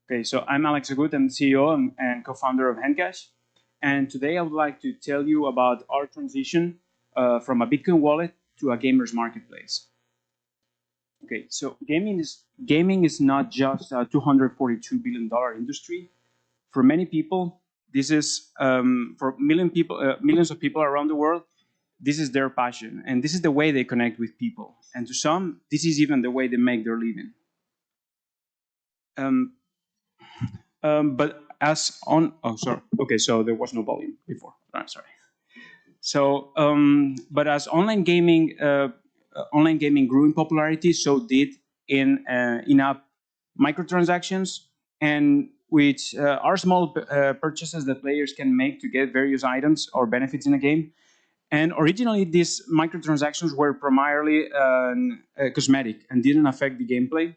Okay, so I'm Alex Agut, I'm CEO and co-founder of HandCash. And today I would like to tell you about our transition from a Bitcoin wallet to a gamer's marketplace. Okay, so gaming is not just a $242 billion industry. For many people, this is for millions of people around the world. This is their passion, and this is the way they connect with people. And to some, this is even the way they make their living. But as on, oh, sorry. Okay, so there was no volume before. I'm sorry. So, but as online gaming grew in popularity, so did in-app microtransactions, and which are small purchases that players can make to get various items or benefits in a game. And originally, these microtransactions were primarily cosmetic and didn't affect the gameplay.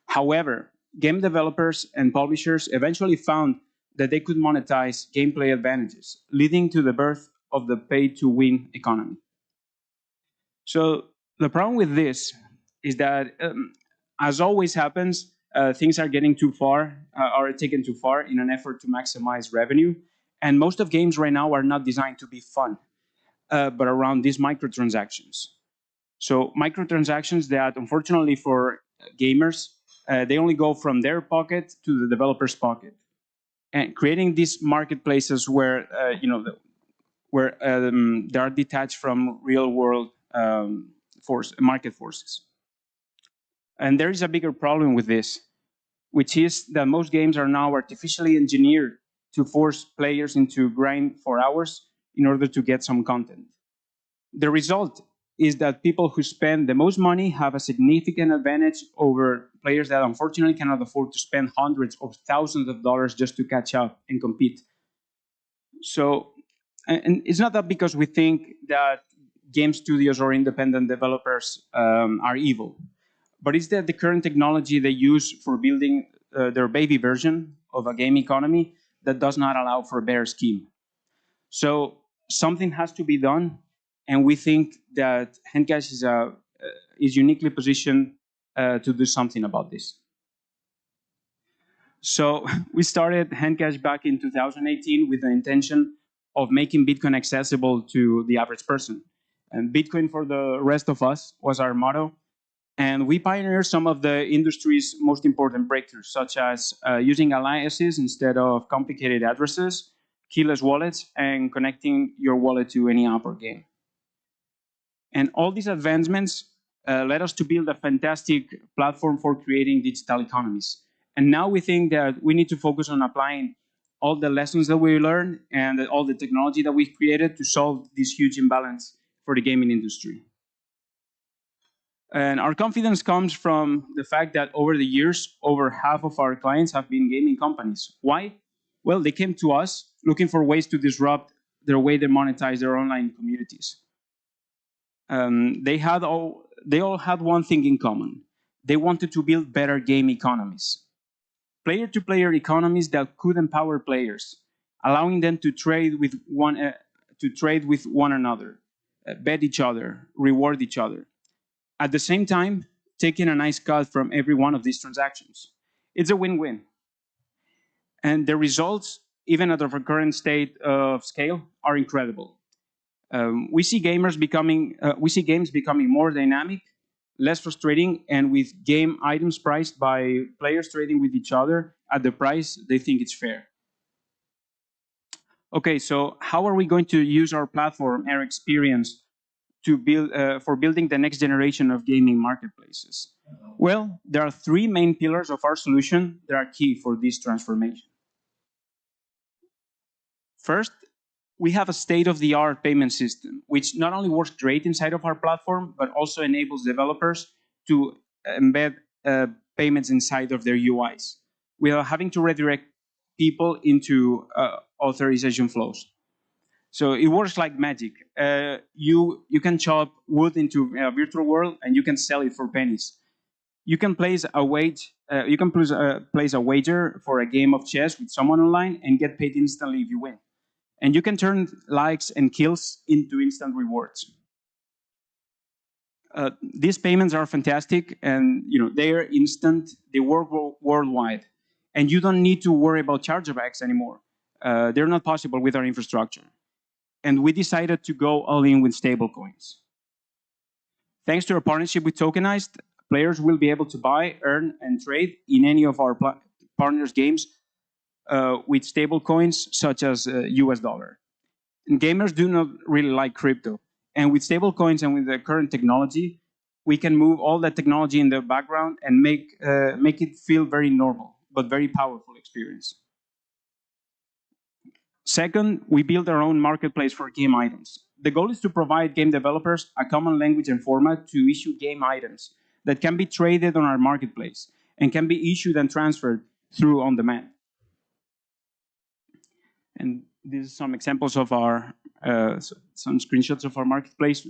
However, game developers and publishers eventually found that they could monetize gameplay advantages, leading to the birth of the pay-to-win economy. So the problem with this is that, as always happens, things are getting too far, are taken too far in an effort to maximize revenue. And most of games right now are not designed to be fun, but around these microtransactions. So microtransactions that, unfortunately for gamers, they only go from their pocket to the developer's pocket, and creating these marketplaces where they are detached from real-world market forces. And there is a bigger problem with this, which is that most games are now artificially engineered to force players into grind for hours in order to get some content. The result is that people who spend the most money have a significant advantage over players that unfortunately cannot afford to spend hundreds of thousands of dollars just to catch up and compete. So, and it's not that because we think that game studios or independent developers are evil, but it's that the current technology they use for building their baby version of a game economy that does not allow for a better scheme. So something has to be done, and we think that HandCash is uniquely positioned to do something about this. So we started HandCash back in 2018 with the intention of making Bitcoin accessible to the average person. And Bitcoin for the rest of us was our motto. And we pioneered some of the industry's most important breakthroughs, such as using aliases instead of complicated addresses, keyless wallets, and connecting your wallet to any app or game. And all these advancements led us to build a fantastic platform for creating digital economies. And now we think that we need to focus on applying all the lessons that we learned and all the technology that we've created to solve this huge imbalance for the gaming industry. And our confidence comes from the fact that over the years, over half of our clients have been gaming companies. Why? Well, they came to us looking for ways to disrupt their way they monetize their online communities. They all had one thing in common. They wanted to build better game economies. Player-to-player economies that could empower players, allowing them to trade with one another, bet each other, reward each other. At the same time, taking a nice cut from every one of these transactions. It's a win-win. And the results, even at our current state of scale, are incredible. We see games becoming more dynamic, less frustrating, and with game items priced by players trading with each other at the price they think it's fair. Okay, so how are we going to use our platform, our experience, to build for building the next generation of gaming marketplaces? Well, there are three main pillars of our solution that are key for this transformation. First, we have a state-of-the-art payment system, which not only works great inside of our platform, but also enables developers to embed payments inside of their UIs without having to redirect people into authorization flows. So it works like magic. You can chop wood into a virtual world, and you can sell it for pennies. You can place a wager for a game of chess with someone online and get paid instantly if you win. And you can turn likes and kills into instant rewards. These payments are fantastic, and they're instant. They work worldwide, And you don't need to worry about chargebacks anymore. They're not possible with our infrastructure. And we decided to go all in with stablecoins. Thanks to our partnership with Tokenized, players will be able to buy, earn, and trade in any of our partners' games with stablecoins such as US dollar. And gamers do not really like crypto. And with stablecoins and with the current technology, we can move all that technology in the background and make it feel very normal, but very powerful experience. Second, we build our own marketplace for game items. The goal is to provide game developers a common language and format to issue game items that can be traded on our marketplace and can be issued and transferred through on demand. And these are some examples of our, some screenshots of our marketplace.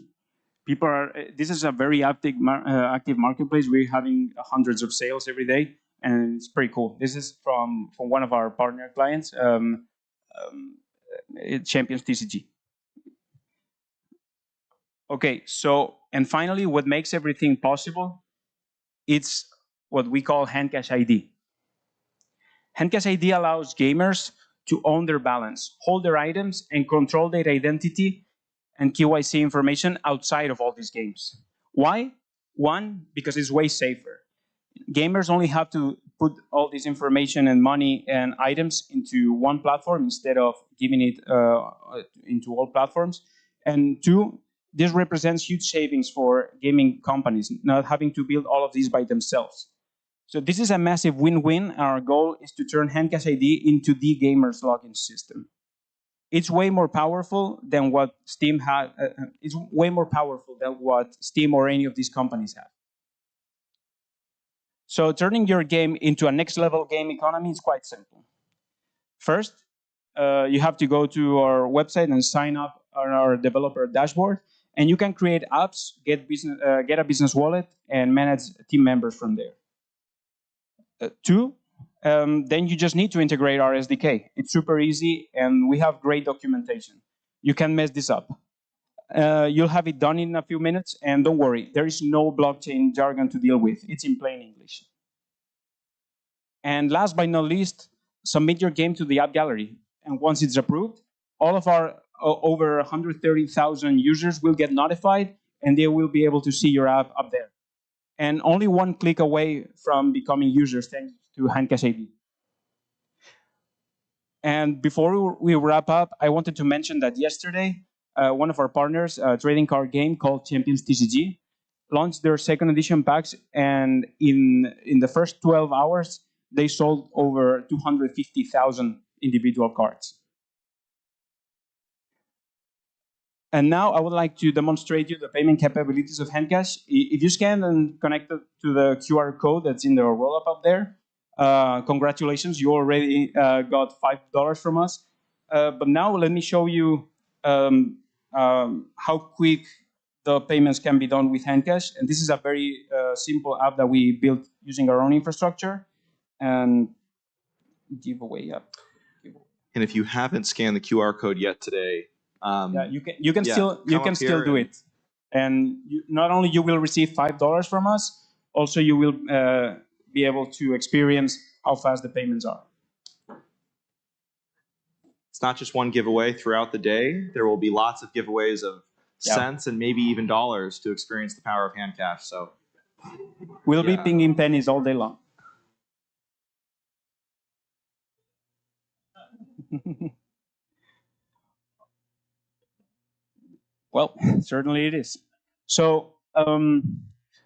People are, this is a very active marketplace. We're having hundreds of sales every day, and it's pretty cool. This is from one of our partner clients, Champions TCG. Okay, so, and finally, what makes everything possible, it's what we call HandCash ID. HandCash ID allows gamers to own their balance, hold their items, and control their identity and KYC information outside of all these games. Why? One, because it's way safer. Gamers only have to put all this information and money and items into one platform instead of giving it into all platforms. And two, this represents huge savings for gaming companies, not having to build all of these by themselves. So this is a massive win-win. Our goal is to turn HandCash ID into the gamer's login system. It's way more powerful than what Steam has. It's way more powerful than what Steam or any of these companies have. So turning your game into a next-level game economy is quite simple. First, you have to go to our website and sign up on our developer dashboard, and you can create apps, get a business wallet, and manage team members from there. Two, then you just need to integrate our SDK. It's super easy, and we have great documentation. You can mess this up. You'll have it done in a few minutes, and don't worry, there is no blockchain jargon to deal with. It's in plain English. And last but not least, submit your game to the app gallery. And once it's approved, all of our over 130,000 users will get notified, and they will be able to see your app up there. And only one click away from becoming users thanks to HandCash ID. And before we wrap up, I wanted to mention that yesterday, one of our partners, a trading card game called Champions TCG, launched their second edition packs, and in the first 12 hours, they sold over 250,000 individual cards. And now I would like to demonstrate you the payment capabilities of HandCash. If you scan and connect it to the QR code that's in the roll-up up there, congratulations, you already got $5 from us. But now let me show you how quick the payments can be done with HandCash. And this is a very simple app that we built using our own infrastructure. And giveaway app. And if you haven't scanned the QR code yet today, yeah, you can still do it. And not only you will receive $5 from us, also you will be able to experience how fast the payments are. It's not just one giveaway throughout the day. There will be lots of giveaways of cents and maybe even dollars to experience the power of HandCash. So we'll be pinging pennies all day long. Well, certainly it is. So,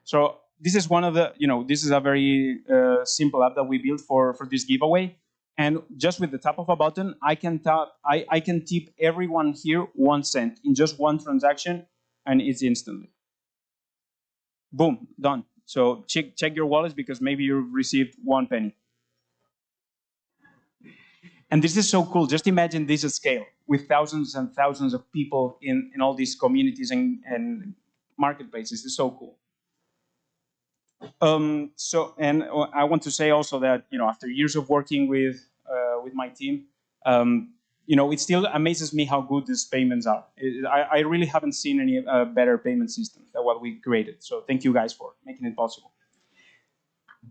so this is one of the, this is a very simple app that we built for this giveaway. And just with the tap of a button, I can tip everyone here 1 cent in just one transaction, and it's instantly. Boom, done. So check your wallets because maybe you've received 1 penny. And this is so cool. Just imagine this at scale with thousands and thousands of people in all these communities and marketplaces. It's so cool. And I want to say also that after years of working with my team, it still amazes me how good these payments are. I really haven't seen any better payment system than what we created. So thank you guys for making it possible.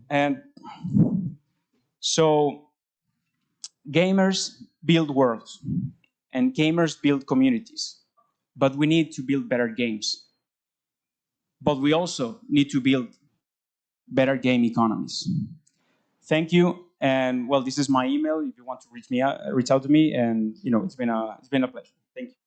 And So gamers build worlds, and gamers build communities. But we need to build better games. But we also need to build better game economies. Thank you. And well, this is my email if you want to reach out to me. And it's been a pleasure. Thank you.